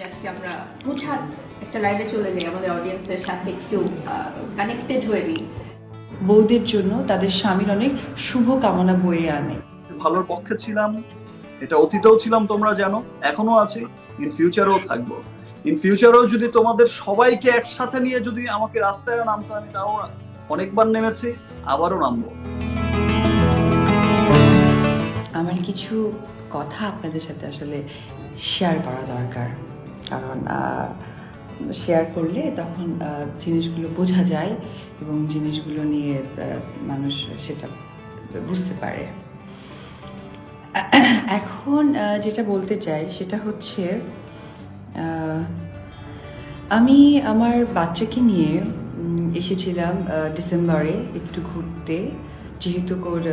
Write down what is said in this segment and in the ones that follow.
যে আজকে আমরা হুটহাট একটা লাইভে চলে যাই, আমাদের অডিয়েন্সের সাথে একটু কানেক্টেড হয়ে নিই। বউদের জন্য তাদের স্বামীর অনেক শুভ কামনা বয়ে আনে। ভালোর পক্ষে ছিলাম, এটা অতীতেও ছিলাম, তোমরা জানো, এখনো আছি, ইন ফিউচারেও থাকবো। ইন ফিউচারেও যদি তোমাদের সবাইকে একসাথে নিয়ে যদি আমাকে রাস্তায় নামতে, আমি তাও অনেকবার নেমেছি, আবারও নামবো। আমার কিছু কথা আপনাদের সাথে আসলে শেয়ার করা দরকার, কারণ শেয়ার করলে তখন জিনিসগুলো বোঝা যায় এবং জিনিসগুলো নিয়ে মানুষ সেটা বুঝতে পারে। এখন যেটা বলতে চাই সেটা হচ্ছে, আমি আমার বাচ্চাকে নিয়ে এসেছিলাম ডিসেম্বরে একটু ঘুরতে, যেহেতু ওর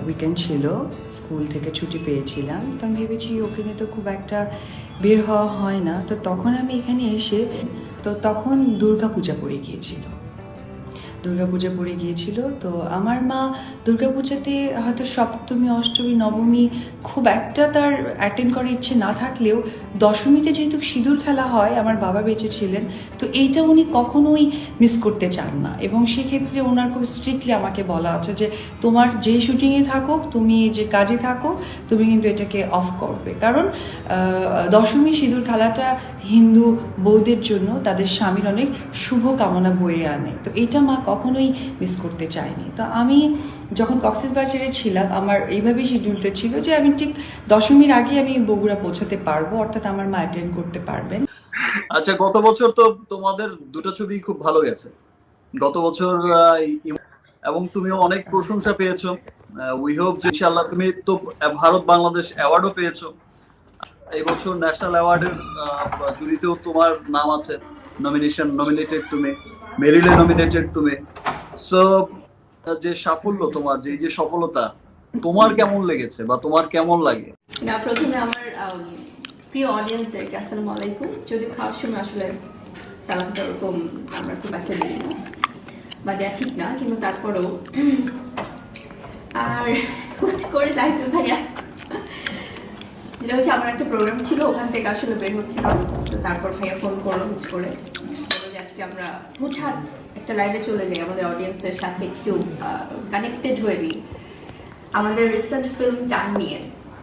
উইকেন্ড ছিল, স্কুল থেকে ছুটি পেয়েছিলাম, তো আমি ভেবেছি ওখানে তো খুব একটা বের হওয়া হয় না, তো তখন আমি এখানে এসে, তো তখন দুর্গাপূজা পড়ে গিয়েছিল। তো আমার মা দুর্গাপূজাতে হয়তো সপ্তমী, অষ্টমী, নবমী খুব একটা তার অ্যাটেন্ড করার ইচ্ছে না থাকলেও দশমীতে যেহেতু সিঁদুর খেলা হয়, আমার বাবা বেঁচে ছিলেন, তো এইটা উনি কখনোই মিস করতে চান না, এবং সেক্ষেত্রে ওনার খুব স্ট্রিক্টলি আমাকে বলা আছে যে তোমার যে শুটিংয়ে থাকো, তুমি যে কাজে থাকো, তুমি কিন্তু এটাকে অফ করবে, কারণ দশমী সিঁদুর খেলাটা হিন্দু বউদের জন্য তাদের স্বামীর অনেক শুভ কামনা বয়ে আনে, তো এইটা মা কখনোই মিস করতে চায়নি। তো আমি যখন কক্সবাজারে ছিলাম, আমার এইভাবেই শিডিউলটা ছিল যে আমি ঠিক দশমীর আগে আমি বগুড়া পৌঁছাতে পারবো, অর্থাৎ আমার মা অ্যাটেন্ড করতে পারবেন। আচ্ছা, গত বছর তো তোমাদের দুটো ছবি খুব ভালো গেছে গত বছর, এবং তুমিও অনেক প্রশংসা পেয়েছো। উই হোপ যে ইনশাআল্লাহ তুমি তো ভারত বাংলাদেশ অ্যাওয়ার্ডও পেয়েছো। এই বছর ন্যাশনাল অ্যাওয়ার্ডের জুরিতেও তোমার নাম আছে, নমিনেটেড তুমি, মেরিলে নমিনেটেড তুমি। সো যে সাফল্য তোমার, যে সফলতা তোমার কেমন লেগেছে বা তোমার কেমন লাগে? না, প্রথমে আমার প্রিয় অডিয়েন্সদেরকে আসসালামু আলাইকুম। যদিও খাওয়ার সময় আসলে সালামটা ওরকম আমরা খুব একটা দিই না বা দেওয়া ঠিক না, কিন্তু তারপরেও আর হুট করে লাইফে ভাইয়া যেটা হচ্ছে, আমার একটা প্রোগ্রাম ছিল, ওখান থেকে আসলে বের হচ্ছিলাম, তো তারপর ভাইয়া ফোন করলো হুট করে, বললো যে আজকে আমরা হুটহাট একটা লাইভে চলে যাই, আমাদের অডিয়েন্সের সাথে একটু কানেক্টেড হয়ে নিই আমাদের রিসেন্ট ফিল্ম টান নিয়ে।